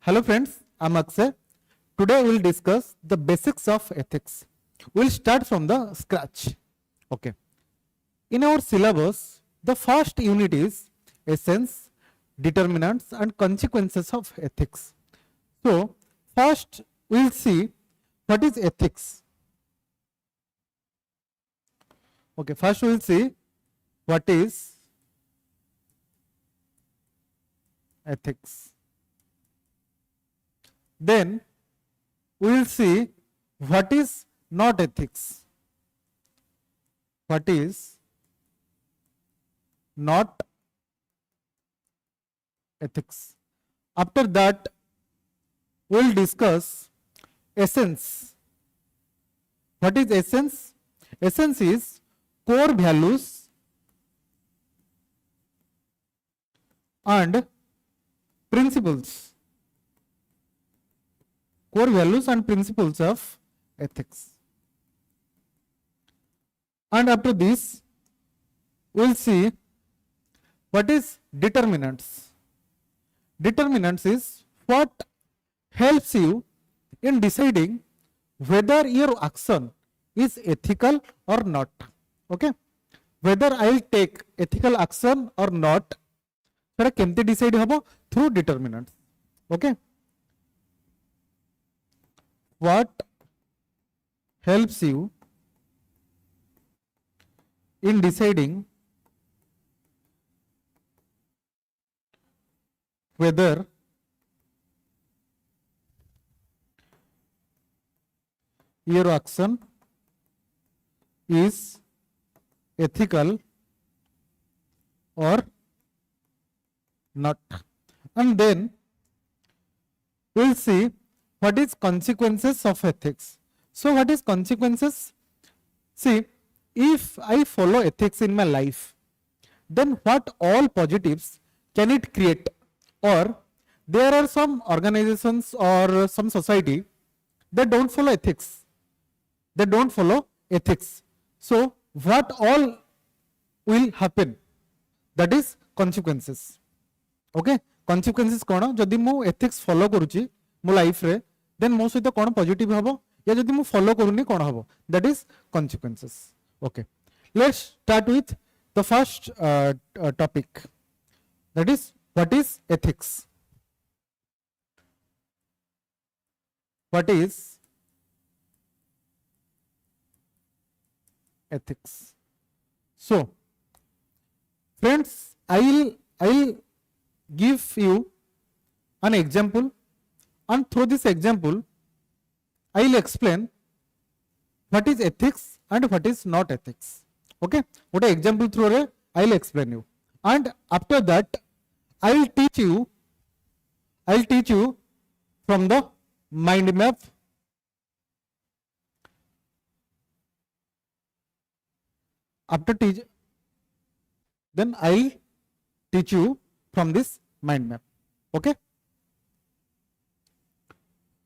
Hello friends, I'm Akshay. Today we'll discuss the basics of ethics. We'll start from the scratch. Okay. In our syllabus, the first unit is essence, determinants and consequences of ethics. So, first we'll see what is ethics. Okay, first we'll see what is ethics. Then we will see what is not ethics. What is not ethics. After that, we will discuss essence. What is essence? Essence is core values and principles. Core values and principles of ethics. And after this, we will see what is determinants. Determinants is what helps you in deciding whether your action is ethical or not. Okay? Whether I will take ethical action or not, so kemti decide habo through determinants. Okay? What helps you in deciding whether your action is ethical or not. And then we will see what is consequences of ethics. So what is consequences? See, if I follow ethics in my life, then what all positives can it create? Or there are some organizations or some society that don't follow ethics. They don't follow ethics. So what all will happen? That is consequences. Okay? Consequences कौन? जदि मु ethics follow करूची मो life रे, then मो सहित कौन positive हबो या जदि मु follow करूनी कौन हबो? That is consequences. Okay. Let's start with the first topic. That is, what is ethics? What is ethics? So, friends, I'll give you an example, and through this example, I'll explain what is ethics and what is not ethics. Okay? What an example through I'll explain you, and after that, I'll teach you from the mind map. After teach, then I'll teach you from this mind map. Okay?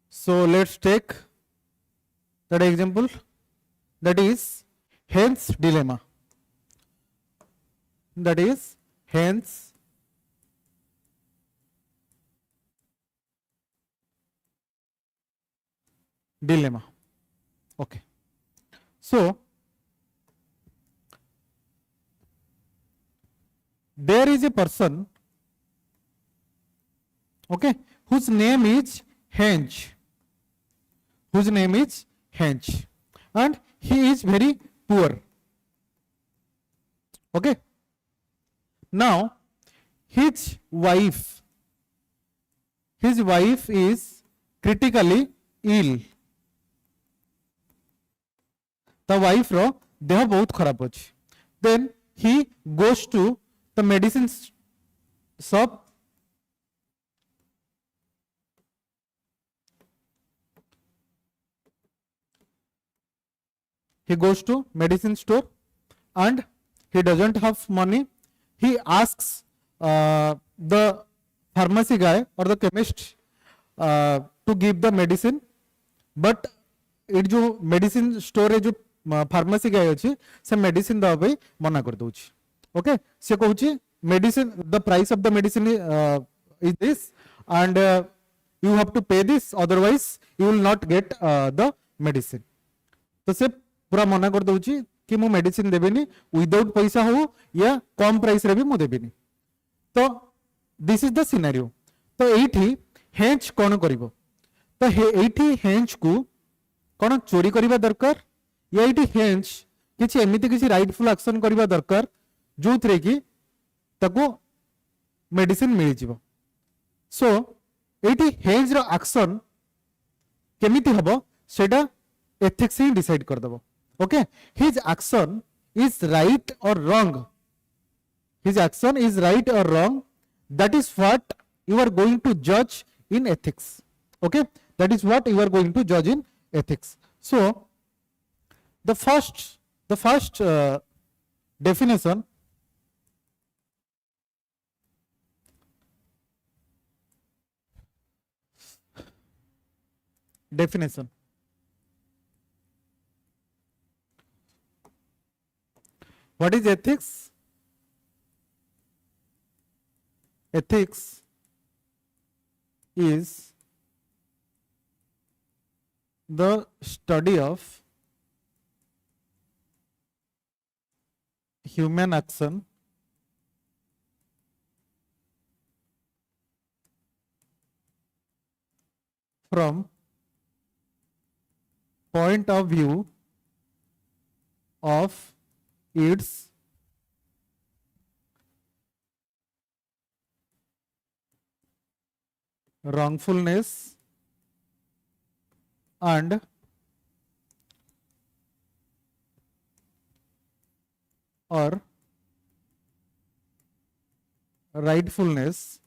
So let's take that example, that is Heinz dilemma. That is Heinz dilemma. Okay. So there is a person, okay, whose name is Heinz. Whose name is Heinz, and he is very poor. Okay. Now his wife is critically ill. The wife ro deha bahut kharab अछि. Then he goes to the medicine shop. He goes to medicine store and he doesn't have money. He asks the pharmacy guy or the chemist to give the medicine, but it जो medicine store जो pharmacy guy अच्छी से medicine दवा पे मना कर दूँगी. Okay, से कहूँगी medicine, the price of the medicine is this, and you have to pay this, otherwise you will not get the medicine. तो से पूरा मना कर दउची कि मु मेडिसिन देबेनी विदाउट पैसा हो या कम प्राइस रे भी मु देबेनी. तो दिस इज द सिनेरियो. तो एठी हेंच कोन करिवो, तो एठी हेंच को कोन चोरी करिबा दरकार या एठी हेंच किछि एमिति किछि राइटफुल एक्शन करिबा दरकार जो थरे कि ताको मेडिसिन मिल जिवो. सो एठी हेंच रो एक्शन केमिति हबो सेटा एथिक्स ही डिसाइड कर दबो. Okay, his action is right or wrong, his action is right or wrong, that is what you are going to judge in ethics. Okay, that is what you are going to judge in ethics. So the first definition what is ethics? Ethics is the study of human action from point of view of its wrongfulness and or rightfulness,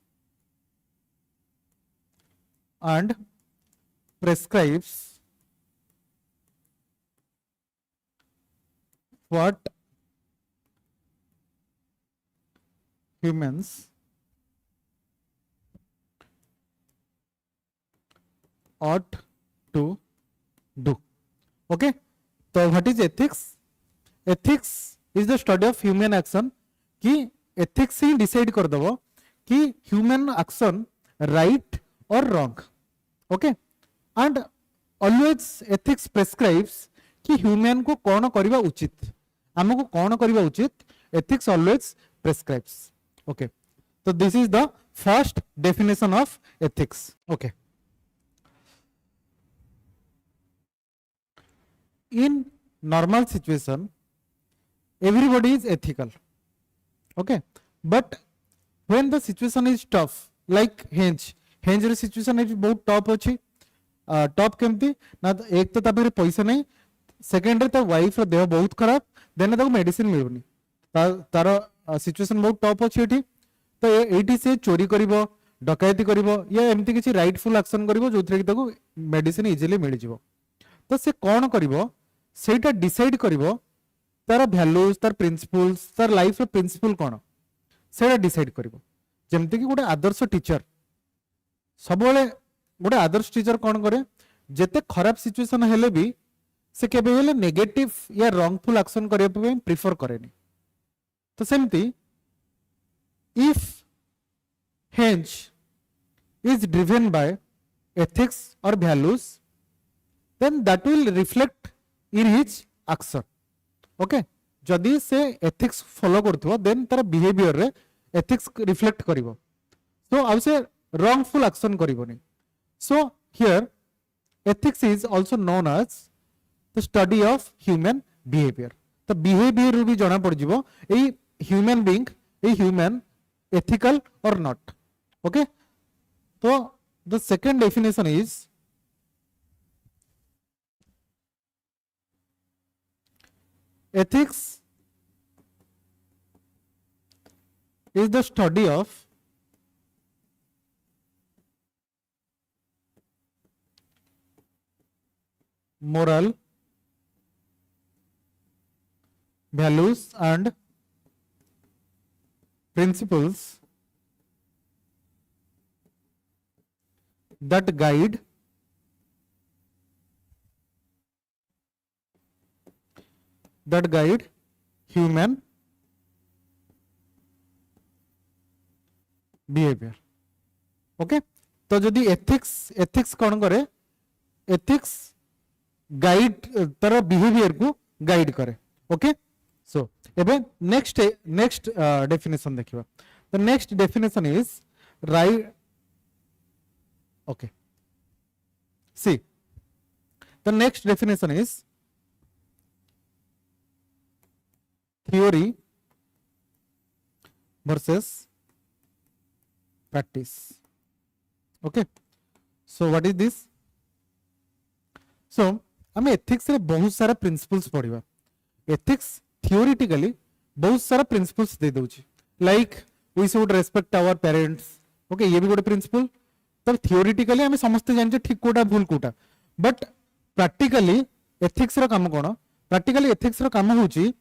and prescribes what humans ought to do. Okay, so what is ethics? Ethics is the study of human action. कि ethics ही decide कर दबो कि human action right or wrong. Okay, and always ethics prescribes कि human को कौन करिबा उचित, हमको कौन करिबा उचित, ethics always prescribes. Okay, so this is the first definition of ethics. Okay, in normal situation everybody is ethical. Okay, but when the situation is tough, like Heinz रे situation is बहुत टॉप अच्छी. Top केमती ना, एक तो तापर पैसा नहीं, सेकेंड रे ता वाइफ रो देह बहुत खराब, देन ताको मेडिसिन मिलुनी, तार सिचुएशन बहुत टॉप अच्छी एठी. तो एठी से चोरी करिवो, डकैती करिवो या एमती किछि राइटफुल एक्शन करिवो जोथरे कि ताको मेडिसिन इजीली मिल जिवो. तो से कोन करिवो सेटा डिसाइड करिवो तार वैल्यूज, तार प्रिंसिपल्स, तार लाइफ रो प्रिंसिपल कोन सेटा डिसाइड करिवो. जेमते कि गोटे आदर्श टीचर सब गोटे आदर्श टीचर कौन करे, जेते खराब सिचुएशन हेले भी से केबे हेले नेगेटिव या रॉन्गफुल एक्शन करिया पे प्रिफर करेनी. तो सेमती if he's is driven by ethics or values, then that will reflect in his action. Okay, जदि से एथिक्स फॉलो करथो देन तार बिहेवियर रे एथिक्स रिफ्लेक्ट करिवो. सो आउ से wrongful action करबोनी. So here ethics is also known as the study of human behavior. तो behavior भी जाना पड़ जिवो ए human being, A human ethical or not. Okay, तो the second definition is ethics is the study of moral values and principles that guide human behavior. Okay, तो जदि ethics ethics कौन करे एथिक्स गाइड तार बिहेवियर को guide करे okay so एबे next next definition देखिबा the next definition is right okay see the next definition is theory versus practice okay so what is this so हमें ethics रे बहुत सारा प्रिंसिपल्स पढ़िबा एथिक्स थियोरेटिकली बहुत सारा प्रिंसिपल्स दे दउची like we should respect our parents okay ये भी गोटे प्रिंसिपल तब थियोरेटिकली हमें समस्त जानचे ठीक कोटा भूल कोटा बट प्रैक्टिकली एथिक्स रो काम कोन प्रैक्टिकली एथिक्स रो काम होची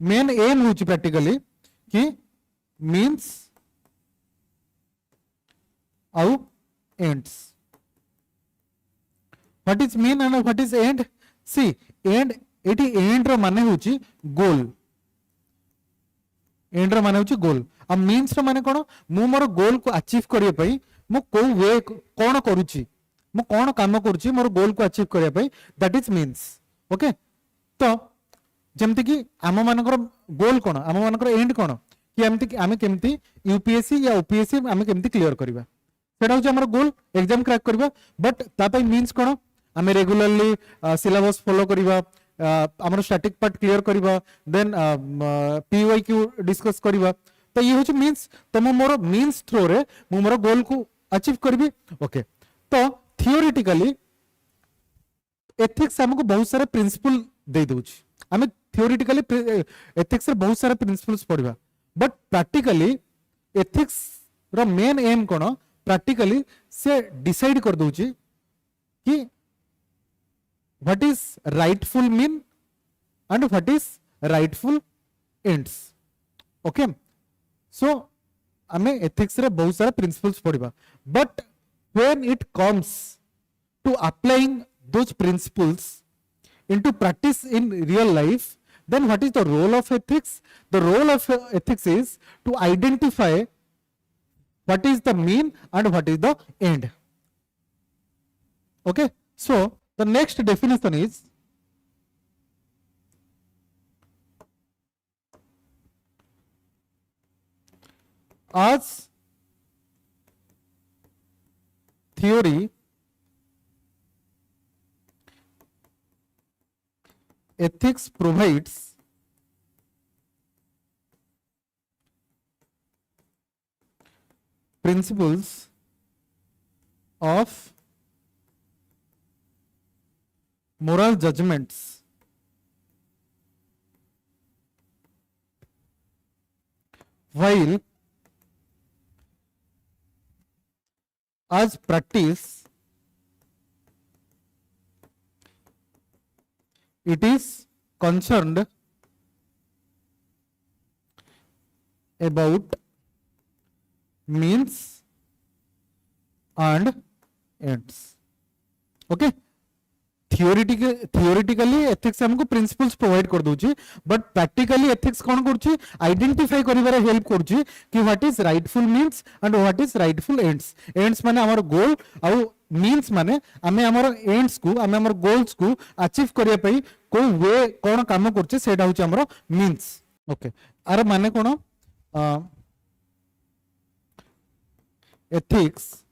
मेन एम होची प्रैक्टिकली कि मीन्स आउ ends what is mean and what is end सी एंड एटी एंड रो माने होची गोल एंड रो माने होची गोल आ मीन्स रो माने कोन मु मोर गोल को अचीव करिय पई मु को वे कोन करूची मु कोन काम करूची मोर गोल को अचीव करिय पई दैट इज मीन्स ओके तो जमती कि आम मानकर गोल कौन आम मानकर एंड कौन कि आम केमती यूपीएससी या ओपीएससी आम केमती क्लियर करबा सेटा होची हमर गोल एग्जाम क्रैक करबा बट तापई मीन्स कौन आम रेगुलरली सिलेबस फॉलो करबा हमर स्टैटिक पार्ट क्लियर करबा देन पीवाईक्यू डिस्कस करबा तो ये होची मीन्स तो मोर मीन्स थ्रू रे मु मोर गोल को अचीव करबी ओके तो थियोरेटिकली एथिक्स हमको बहुत सारे प्रिंसिपल दे दोची आम थियोरेटिकली एथिक्स रे बहुत सारा प्रिंसिपल्स पढ़िबा बट प्रैक्टिकली एथिक्स रो मेन एम कोन प्रैक्टिकली से डिसाइड कर दोची कि what is rightful mean and what is rightful ends okay so um ethics रे बहुत सारा प्रिंसिपल्स पढ़िबा but when it comes to applying those principles into practice in real life then what is the role of ethics the role of ethics is to identify what is the mean and what is the end okay so the next definition is as theory ethics provides principles of moral judgments while as practice it is concerned about means and ends okay theoretically ethics हमको principles provide कर दोची but practically ethics कौन करची identify करिवारे help करची कि what is rightful means and what is rightful ends ends माने हमर गोल आ means माने आमे हमर एंड्स को आमे हमर गोल्स को अचीव करिया पई को वे कोन काम करचे सेटा होची हमर मीन्स ओके आर माने कोन ethics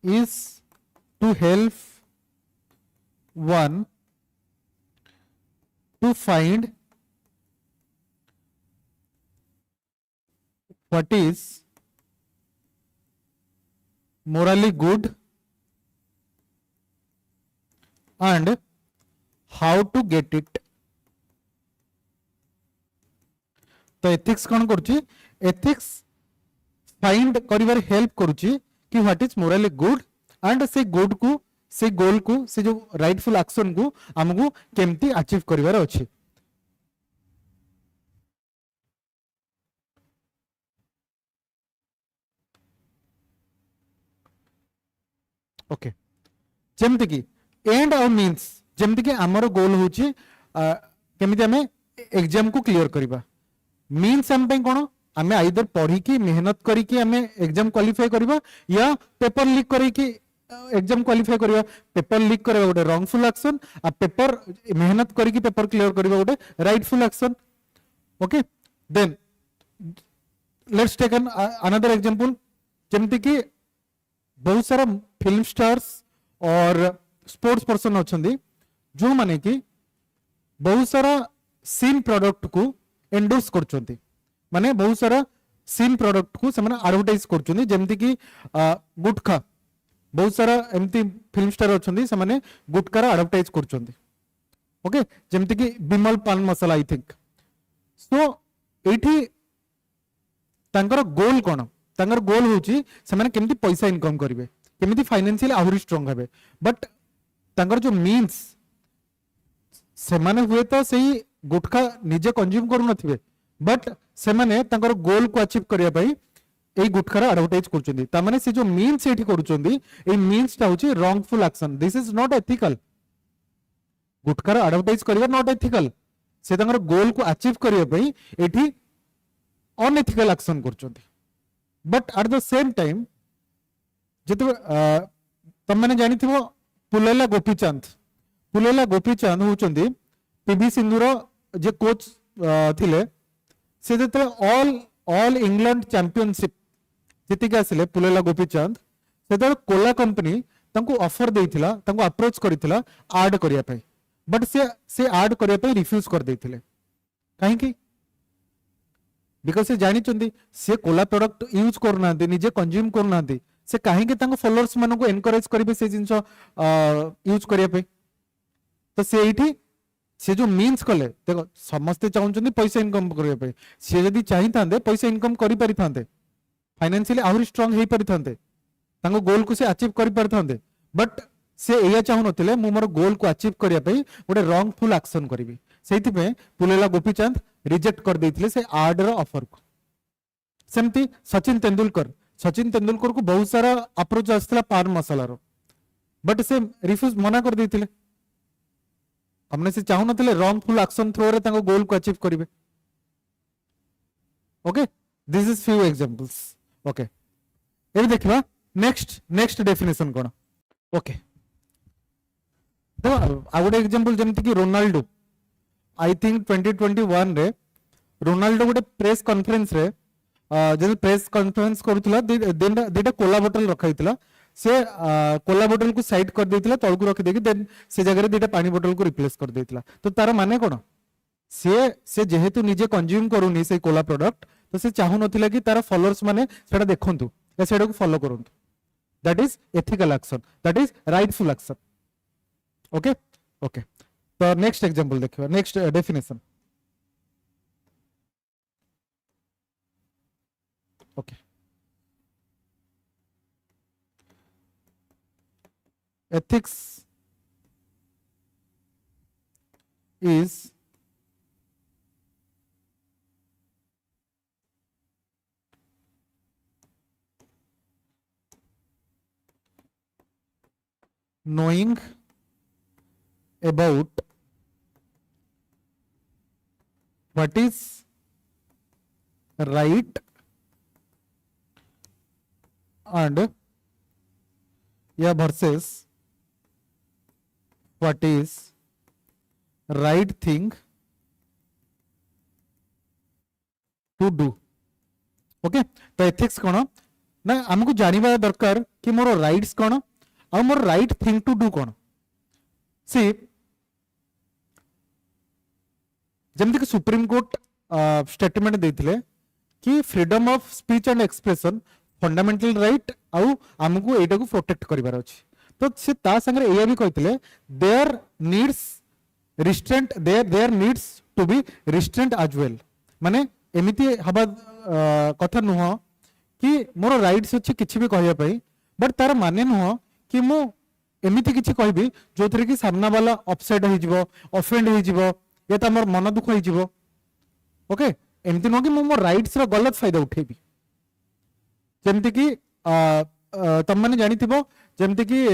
is to help one to find what is morally good and how to get it. तो एथिक्स कौन करुची एथिक्स फाइंड करिवार हेल्प करुची कि what is morally good and से गुड को से गोल को से जो राइटफुल एक्शन को हमको केमती अचीव करिवार अछि. ओके जेमति कि एंड और मीन्स जेमति कि हमर गोल होची केमिति हमें एग्जाम को क्लियर करिबा मीन्स हम पे कोन आमे आइदर पढ़ी की मेहनत करी की आमे एग्जाम क्वालिफाई करबा या पेपर लीक करी की एग्जाम क्वालिफाई करबा पेपर लीक करबा गोटे रॉन्गफुल एक्शन आ पेपर मेहनत करी की पेपर क्लियर करबा गोटे rightful action okay then let's take an another example जेमति की बहुत सारा फिल्म स्टार्स और स्पोर्ट्स पर्सन अछंदी जो माने की बहुत सारा सीन प्रोडक्ट को एंडोर्स करछंती माने बहुत सारा सीन प्रोडक्ट को से एडवर्टाइज करछंती जेमति की गुटखा बहुत सारा एमती फिल्म स्टार अछंती से माने गुटकार एडवर्टाइज करछंती ओके जेमति की बिमल पान मसाला आई थिंक सो एठी तांकर गोल कोन तांकर गोल होची से माने केमती पैसा इनकम करिवे केमती फाइनेंशियल आहुरी स्ट्रांग हेबे बट तांकर जो मीन्स से माने हुए तो सही गुटखा निजे कंज्यूम करू नथिबे बट से माने तांकर गोल को अचीव करिया पई ए गुटखार एडवर्टाइज करछंदी ता माने से जो मीन्स एठी करूछंदी ए मीन्स ता होची wrongful action this is not ethical गुटखार एडवर्टाइज करिया नॉट एथिकल से तांकर गोल को अचीव करिया पई एठी अनएथिकल एक्शन करछंदी but at the same time जेते तम माने जानिथिबो पुलेला गोपीचंद होचंदी पीवी सिंधुर जे कोच थिले से जेते ऑल इंग्लैंड चैंपियनशिप जीतिक आसिले पुलेला गोपीचंद से कोला कंपनी तांको ऑफर देइथिला तांको अप्रोच करिथिला ऐड करिया पई बट से ऐड करिया पई रिफ्यूज कर देइथिले काहे की बिकॉज से जानी चंदी से कोला प्रोडक्ट यूज करना निजे कंज्यूम करना से काहे के तांको फॉलोअर्स मानको को एनकरेज करिवे से जिंस यूज करिया पे तो से एठी से जो मीन्स कले देखो समस्त चाहउचंदी पैसा इनकम करिया पे से जदी चाहि थांदे पैसा इनकम करि पारि थांदे फाइनेंशियली आहुरी स्ट्रांग हेई पारि थांदे तांको गोल को से अचीव करि पारि थांदे बट से एया चाहु नथिले मु मोर गोल को अचीव करिया पे गोटे रॉन्गफुल एक्शन करिवि सेति पे पुलेला गोपीचंद रिजेक्ट कर देथिले से आर्ड रो ऑफर को सेमती सचिन तेंदुलकर को बहुत सारा अप्रोच आसला पान मसाला रो बट से रिफ्यूज मना कर देथिले हमने से चाहू नथिले रॉन्गफुल एक्शन थ्रो रे तांको गोल को अचीव करिवे okay this is few examples okay एबे देखिबा नेक्स्ट डेफिनेशन कोन ओके तो आ गोटे एग्जांपल जेमति कि रोनाल्डो आई थिंक 2021 रे रोनाल्डो गोटे प्रेस कॉन्फ्रेंस रे जब प्रेस कॉन्फ्रेंस करूथला देटा कोला बोतल रखाइतला से कोला बोतल को साइड कर देथिला तळकु रखि देकी देन से जगह रे देटा पानी बोतल को रिप्लेस कर देथिला तो तार माने कोन से जेहेतु निजे कंज्यूम करूनी से कोला प्रोडक्ट तो से चाहू नथिला कि तार फॉलोअर्स माने सेटा देखंतु या सेटा को फॉलो करंतु that is ethical action that is rightful action okay okay तो नेक्स्ट एग्जांपल देखिबा next definition okay ethics is knowing about what is right and yeah versus what is right thing to do okay तो ethics कोन ना हमको जानिबा दरकार कि मोर राइट्स कोन आ मोर राइट थिंग टू डू कोन सी जेमति कि सुप्रीम कोर्ट स्टेटमेंट देथिले कि freedom of speech and expression fundamental right आउ हमको एटा को प्रोटेक्ट करिवार अछि तो से ता संगे एया भी कहितले there needs restraint there needs to be restraint as well माने एमिति हबा कथा नुह कि मोर राइट्स अछि किछि भी कहिया पई बट तार माने नुह कि मु एमिति किछि कहबी जोथरे कि सामना वाला अपसेट हो जिवो ऑफेंड हो जिवो या त हमर मन दुख हो जिवो ओके एमिति न कि मु मोर राइट्स रो गलत फायदा उठेबी जेमति कि तम माने जानि थिबो जेमति कि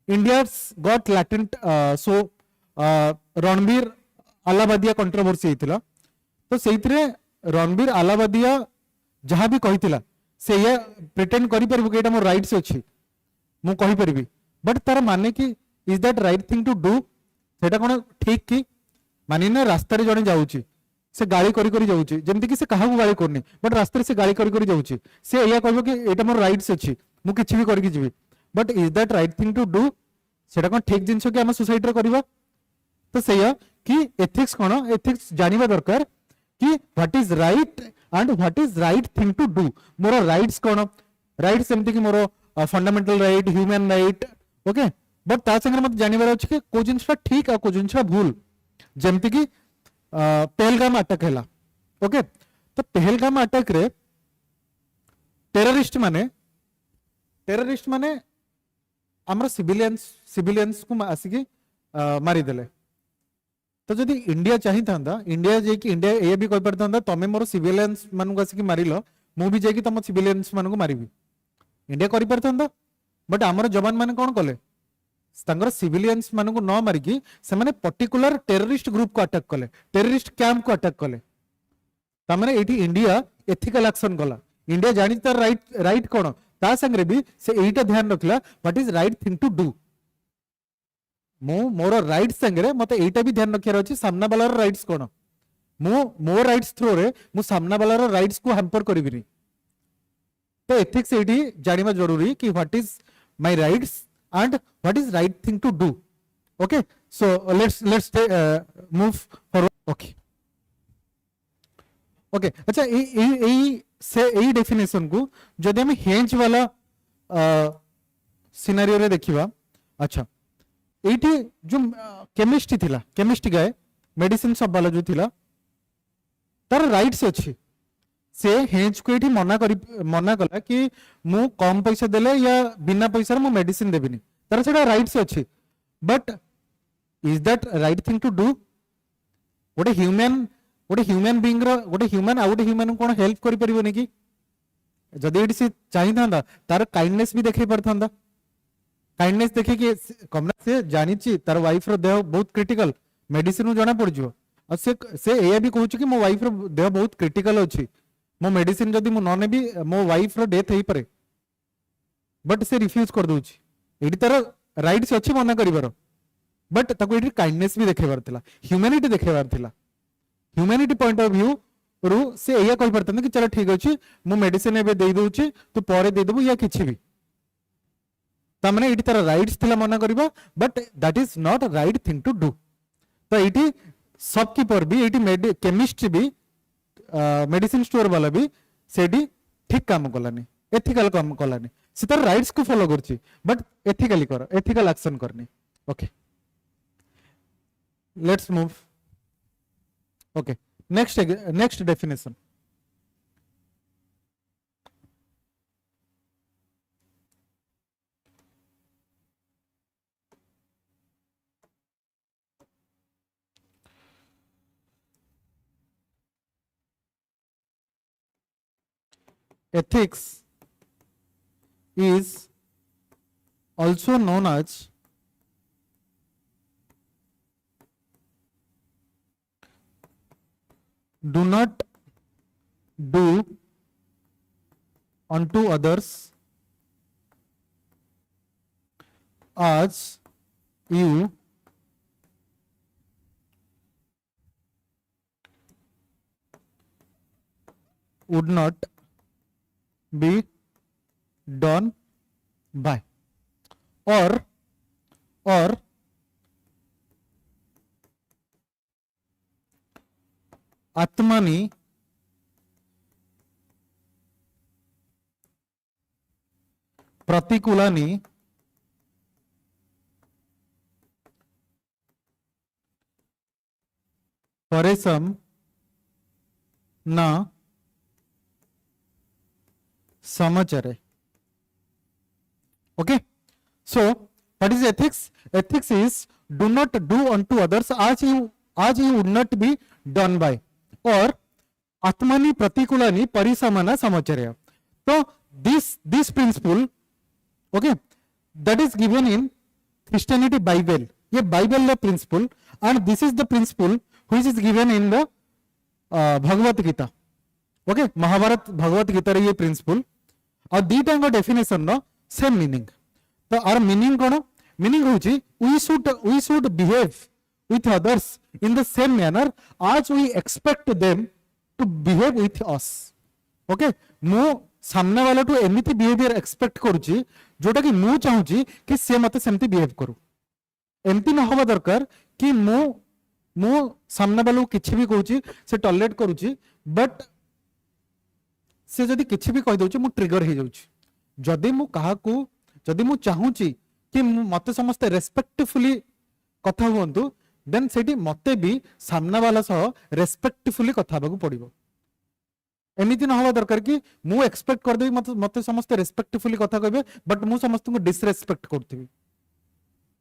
इंडियास गॉट लैटेंट सो रणबीर अलाहाबादिया कंट्रोवर्सी हेतिला तो सेइतरे रणबीर अलाहाबादिया जहाँ भी कही से ये प्रिटेंड करि परबो कि एटा मोर राइट्स अछि मु कहि परबी बट तार माने कि is that right thing to do सेटा कोन ठीक कि मानि ना रास्ता रे जणे जाउची से गाली करी करी जाउची जेमति कि से काहा को गाली करनी बट रास्ता रे से गाली करी करी जाउची से एया कहबो कि एटा मोर राइट्स अछि मु किछि भी करि कि जिवि but is that right thing to do सेटा कोन ठीक जिंस कि हम सोसाइटी रे करबा तो सेया कि एथिक्स कोन एथिक्स जानिबा दरकार कि what is right and what is right thing to do मोर राइट्स कोन राइट्स सेमति कि मोर fundamental right human right okay but ता संगे मत जानिबार अछि कि को जिंसटा ठीक आ को जिंसटा भूल जेमति कि पहलगाम अटैक हैला ओके तो पहलगाम अटैक रे टेररिस्ट माने हमर सिविलियंस को आसिकी मारी देले तो जदि इंडिया चाहि थांदा इंडिया जे कि इंडिया ए भी कहि परथांदा तमे मोर सिविलियंस मानु को आसिकी मारिलो मु भी जे कि तम सिविलियंस मानु को मारिबी इंडिया करि परथांदा बट हमर जवान माने कोन कले तांगर सिविलियंस मानु को न मारिकी से माने पर्टिकुलर टेररिस्ट ग्रुप को अटैक कले टेररिस्ट कैंप को अटैक कले ता माने एठी इंडिया एथिकल एक्शन कला इंडिया जानि तार राइट कोन ता संगे भी से एटा ध्यान रखला what is right thing to do मोर राइट संगे मते एटा भी ध्यान रखियार अछि सामना वाला राइट्स कोन मो राइट्स थ्रो रे मु सामना वाला राइट्स को हैम्पर करबिनी तो एथिक्स एटी जानिबा जरूरी कि what is my rights and what is right thing to do okay so let's move forward okay okay अच्छा ए डेफिनेशन को जदि हम हेंज वाला सिनेरियो रे देखिबा अच्छा एठी जो केमिस्ट्री थिला केमिस्ट्री गाय मेडिसिन सब वाला जो थिला तार राइट्स अछि से हेंज को एठी मना कला कि मु कम पैसा देले या बिना पैसा मु मेडिसिन देबिनी तार सेटा राइट्स अछि but is that right thing to do गोटे ह्यूमन बीइंग रो गोटे ह्यूमन आ गोटे ह्यूमन कोन हेल्प करि परिबो नेकी जदि एठी से चाहि थांदा तार काइंडनेस भी देखै परथांदा काइंडनेस देखि कि कमना से जानिछि तार वाइफ रो देह बहुत क्रिटिकल मेडिसिन जना पड़ जिवो आ से एया भी कहूछि कि मो वाइफ रो देह बहुत क्रिटिकल अछि मो मेडिसिन जदि मु न नेबी मो वाइफ रो डेथ हेई परे बट से रिफ्यूज कर दोछि एठी तार राइट्स अछि मना करिवार बट ताको एठी काइंडनेस भी देखेबार थिला ह्यूमैनिटी देखेबार थिला ह्यूमैनिटी पॉइंट ऑफ व्यू रु से एया कहि परतन कि चलो ठीक अछि मु मेडिसिन एबे देई दोछि तू परे दे देबु या किछि भी तमने इटी तार राइट्स थिला मना करिबा but that is not right thing to do तो इटी शॉपकीपर भी इटी केमिस्ट भी मेडिसिन स्टोर वाला भी सेडी ठीक काम कलानी एथिकल काम कलानी से तार राइट्स को फॉलो करछि बट एथिकली कर एथिकल एक्शन करनी okay let's move okay next definition ethics is also known as do not do unto others as you would not be done by or आत्मनि प्रतिकूलानि परेशम न समाचारे okay so what is ethics is do not do unto others as you would not be done by or atmani pratikulani parisamana samacharya so this principle okay that is given in Christianity Bible ye Bible la principle and this is the principle which is given in the Bhagavad Gita okay Mahabharat Bhagavad Gita रे ये principle और दीटा definition no same meaning तो आर meaning कोन meaning होची we should behave with others in the same manner as we expect them to behave with us okay मु सामने वाला टू एमिति बिहेवियर एक्सपेक्ट करूची जोटा कि मु चाहूची कि से मते सेमती बिहेव करू एमती न होबा दरकार कि मु सामने वाला किछि भी कहूची से टॉलरेट करूची बट से जदी किछि भी कहि दउची मु ट्रिगर हे जाउची जदी मु काहा को जदी मु चाहूची कि मते समस्त रेस्पेक्टफुली कथा हुअंतु देन सेठी मते भी सामना वाला सह रेस्पेक्टफुली कथा बाकू पड़िबो एमिति न होबा दरकार कि मु एक्सपेक्ट कर देबी मते समस्त रेस्पेक्टफुली कथा कहबे बट मु समस्त को डिसरेस्पेक्ट करथिबी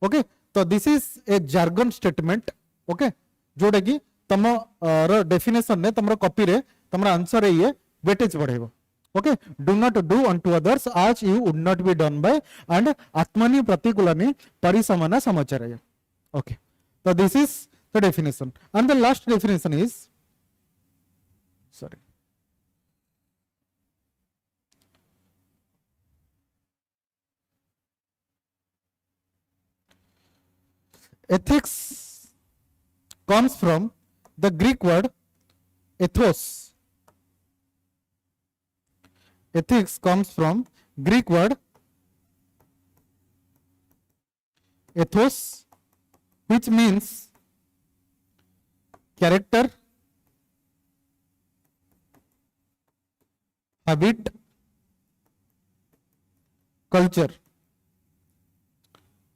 ओके तो this is a jargon statement okay जोटा कि तम डेफिनेशन ने तमरो कॉपी रे तमरो आंसर रे ये वेटेज बढ़ेबो okay do not do unto others as you would not be done by and आत्मनि प्रतिकूलनि परिसमना समाचारय okay so this is the definition and the last definition is sorry ethics comes from the Greek word ethos ethics comes from Greek word ethos which means character habit culture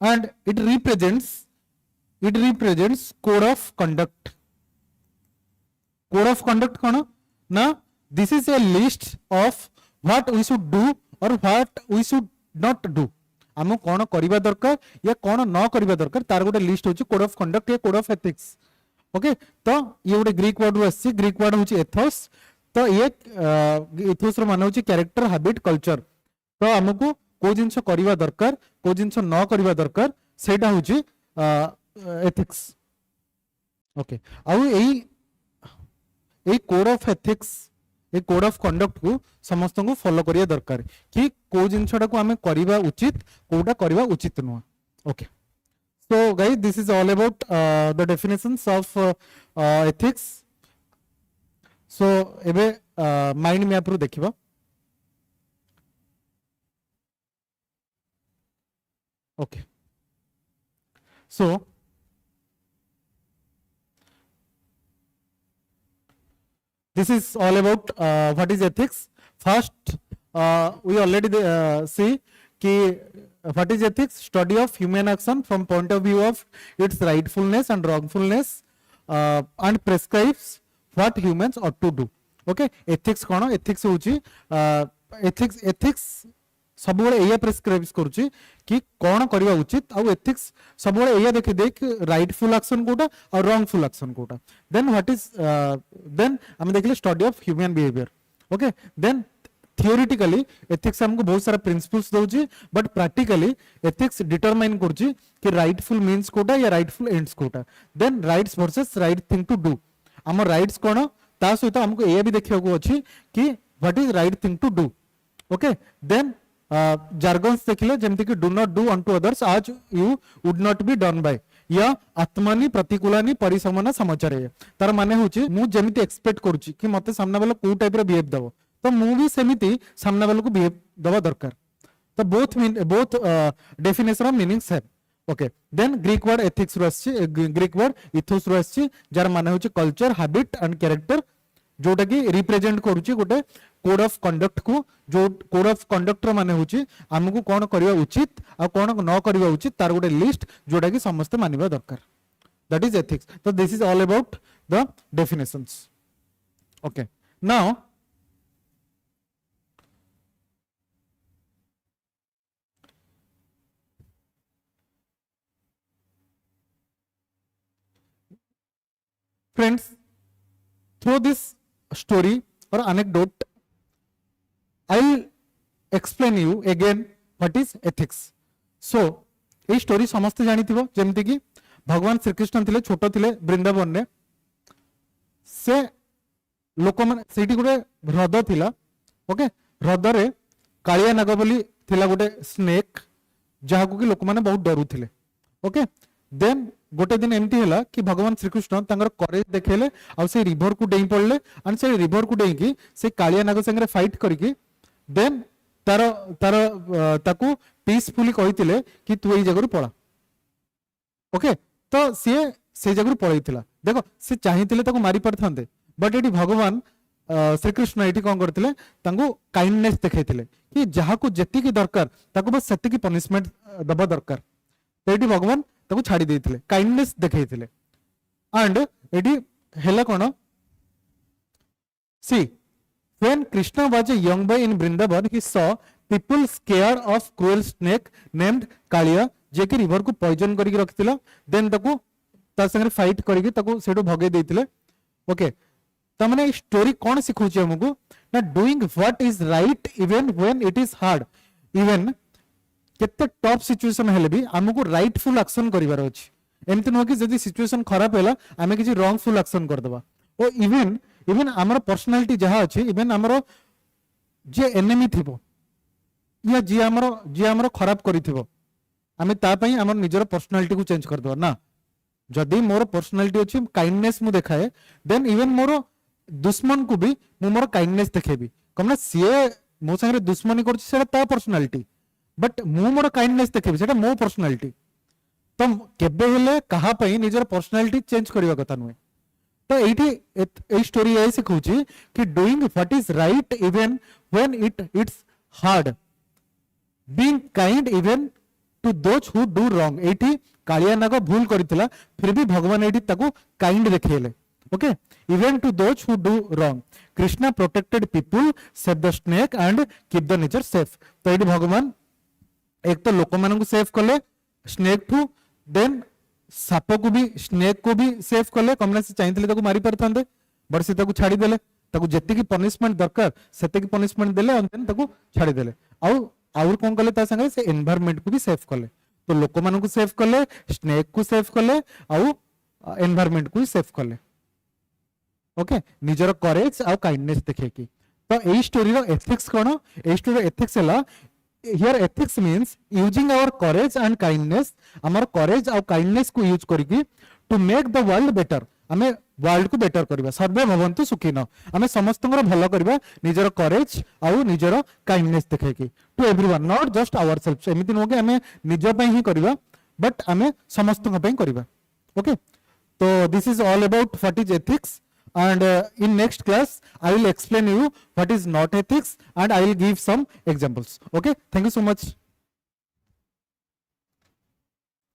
and it represents code of conduct kono na this is a list of what we should do or what we should not do आम कौन करवा दरकार या कौन न करवा दरकार तार गोटे लिस्ट होची कोड ऑफ कंडक्ट या कोड ऑफ एथिक्स ओके तो ये गोटे ग्रीक वर्ड आसी ग्रीक वर्ड होची एथोस तो ये एथोस रो माने होची कैरेक्टर हैबिट कल्चर तो हमको को जिंस करवा दरकार को जिंस न करवा दरकार सेटा होची एथिक्स ओके आउ एई code of ethics a code of conduct को समस्त को फॉलो करिया दरकार कि को जिंसटा को हमें करबा उचित कोटा करबा उचित नुआ okay so guys this is all about the definitions of ethics so एबे माइंड मैप रु देखिबा okay so this is all about what is ethics first we already see ki what is ethics study of human action from point of view of its rightfulness and wrongfulness and prescribes what humans ought to do okay ethics kono ethics hochi ethics सब एया prescribe करूची कि कौन करवा उचित आ ethics सब एया देखि देख rightful action कोटा और रॉन्गफुल एक्शन कोटा देन व्हाट इज देन हम देखले study of human behaviour okay then theoretically ethics हमको बहुत सारा प्रिंसिपल्स दोची बट प्रैक्टिकली एथिक्स डिटरमाइन करची कि राइटफुल मीन्स कोटा या राइटफुल एंड्स कोटा then rights versus right thing to do हम राइट्स कोन ता सहित हमको एया भी देखिया को अछि कि what is right thing to do okay then jargons देखिले जेमति कि do not do unto others as you would not be done by या आत्मनि प्रतिकूलानि परिसमना समाचारय तार माने होची मु जेमिति एक्सपेक्ट करूची कि मते सामना वाला को टाइप रे बिहेव दबो तो मु भी सेमिति सामना वाला को बिहेव दबा दरकार तो बोथ डेफिनेशन ऑफ मीनिंग्स है okay then Greek word ethics रो आछि ग्रीक वर्ड इथोस रो आछि जार माने होची कल्चर हैबिट एंड कैरेक्टर जोटा कि रिप्रेजेंट करूची गोटे कोड ऑफ कंडक्ट को जो कोड ऑफ कंडक्ट रो माने होची हमकु कोन करबा उचित आ कोन न करबा उचित तार गोटे लिस्ट जोटा कि समस्त मानिबा दरकार दैट इज एथिक्स तो this is all about the definitions okay now friends through this story or anecdote I'll explain you again what is ethics so ये स्टोरी समस्त जानी थिबो जेमति कि भगवान श्री कृष्ण थिले छोटो थिले वृंदावन ने से लोक मैंने से गोटे ह्रद थिला ओके ह्रदरे कालिया नाग बोली थिला गोटे स्नेक जहाँ को कि लोक मैंने बहुत डरुथिले ओके देन गोटे दिन एमती है कि भगवान श्रीकृष्ण करेज देखेले आ से रिवर को डेई पड़े एंड से रिवर को डेई से कालिया नाग संगे फाइट करके देन तार तार ताकू पीसफुली कही कि तू ये जगह पड़ा ओके तो सी से जगह पलैला देख सी चाहिए मारी पार था बट ये भगवान श्रीकृष्ण ये कौन करते काइंडनेस देखते कि जहाँ को जी दरकार ताको बस से पनिशमेंट दबा दरकार तो ये भगवान ताको छाड़ी देते काइंडनेस देखते एंड ये है कौन सी when Krishna was a young boy in Vrindavan he saw people scared of cruel snake named Kaliya जे कि रिवर को पॉइजन करके रखिथिला देन ताको ता संगे फाइट करके ताको सेटो भगे देथिले ओके त माने स्टोरी कोन सिखौछि हमकु ना doing what is right even when it is hard even केते टॉप सिचुएशन हेले भी हमकु राइटफुल एक्शन करिवार अछि एमति न कि जदी सिचुएशन खराब हैला हमें किछि रॉन्गफुल एक्शन कर देबा ओ इवन इवन हमर पर्सनालिटी जहा अछि इवन हमर जे एनिमी थिबो या जे हमर खराब करिथिबो आमे ता पई हमर निजर पर्सनालिटी को चेंज कर दो ना जदी मोर पर्सनालिटी अछि काइंडनेस मु देखाए देन इवन मोर दुश्मन को भी मु मोर काइंडनेस देखेबी कमना सीए मो संगे दुश्मनी करछि सेटा ता पर्सनालिटी बट मु मोर काइंडनेस देखेबी सेटा मो पर्सनालिटी तो केबे हेले कहा पई निजर पर्सनालिटी चेंज करबा कथा नुए तो ये स्टोरी ये सिखौछि कि doing what is right even when it's hard being kind even to those who do wrong एठी कालिया नाग भूल करितला फिर भी भगवान एठी ताको काइंड देखेले okay even to those who do wrong Krishna protected people save the snake and keep the nature safe तो एठी भगवान एक तो लोक मानन को सेव कले स्नेक टू देन साप को भी स्नेक को भी सेव कले कमना से चाहिए ताको मारी पार थांदे बट से ताको छाड़ी देले ताको जेति की पनिशमेंट दरकार सेति की पनिशमेंट देले और देन ताको छाड़ी देले आउर कौन कले ता संगे से एनवायरनमेंट को भी सेव कले तो लोक मानन को सेव कले स्नेक को सेव कले आउ एनवायरनमेंट को सेव कले ओके निजर करेज आ काइंडनेस देखे की तो एई स्टोरी रो एथिक्स कोन एई स्टोरी एथिक्स हला here ethics means using our courage and kindness our courage और kindness को यूज करके to make the world better हमें वर्ल्ड को बेटर करबा सर्वे भवन्तु सुखिनो हमें समस्तंगर भलो करबा निजर करेज और निजर काइंडनेस देखे की to everyone not just ourselves एमिति न के हमें निज पई ही करबा बट हमें समस्तंग पई करबा ओके तो this is all about what is ethics and in next class I will explain you what is not ethics and I will give some examples okay thank you so much